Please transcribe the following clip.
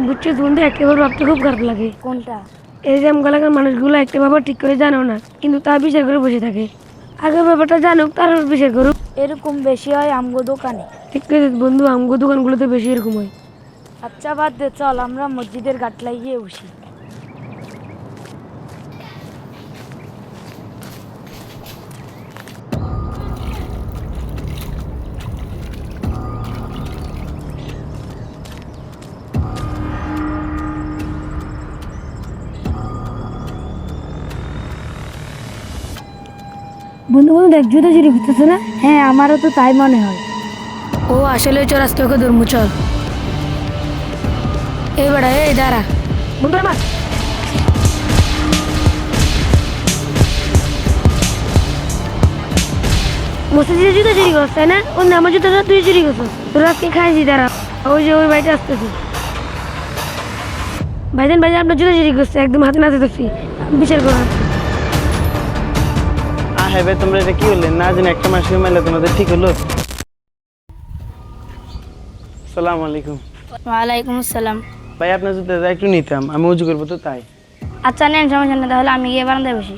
বুঝছিস বন্ধু, একেবারে ভাবতে খুব খারাপ লাগে। কোনটা? এই যে আমগালাকার মানুষগুলো একটা ব্যাপার ঠিক করে জানো না, কিন্তু তা বিচার করে বসে থাকে। আগে ব্যাপারটা জানুক, তারপর বিচার করুক। এরকম বেশি হয় আমগো দোকানে। ঠিক আছে বন্ধু, আমগো দোকানগুলোতে বেশি এরকম হয়। আচ্ছা বাদ দে, চল আমরা মসজিদের গাটলায় গিয়ে বসি। বন্ধু বন্ধু দেখ, জুতা চুরি করতেছে না? হ্যাঁ, আমারও তো তাই মনে হয়। ও আসলে চল, আজকে ওকে ধর্ম চল। এই বেড়া, এই দাঁড়া বন্ধু আমার। মসজিদে জুতা চুরি করছ তাই না? ও না, আমার জুতাটা তুই চুরি করছ। তোরা আজকে খাইছি, দাঁড়া। ওই যে ওই বাড়িতে আসতেছে। ভাইজান ভাইজান, আপনার জুতা চুরি করছে, একদম হাতে নাতে ধরছি, বিচার করো। হ্যাঁ ভাই, তোমরা এটা কি বললেন? না জানি একটা মাস মাইলে তোমাদের ঠিক হলো? সালাম আলাইকুম। ওয়ালাইকুম আসসালাম। ভাই আপনার জুতো একটু নিতাম, আমি উজু করবো তো তাই। আচ্ছা নেন, সমস্যা নেই, তাহলে আমি গিয়ে বারান্দায় বসি।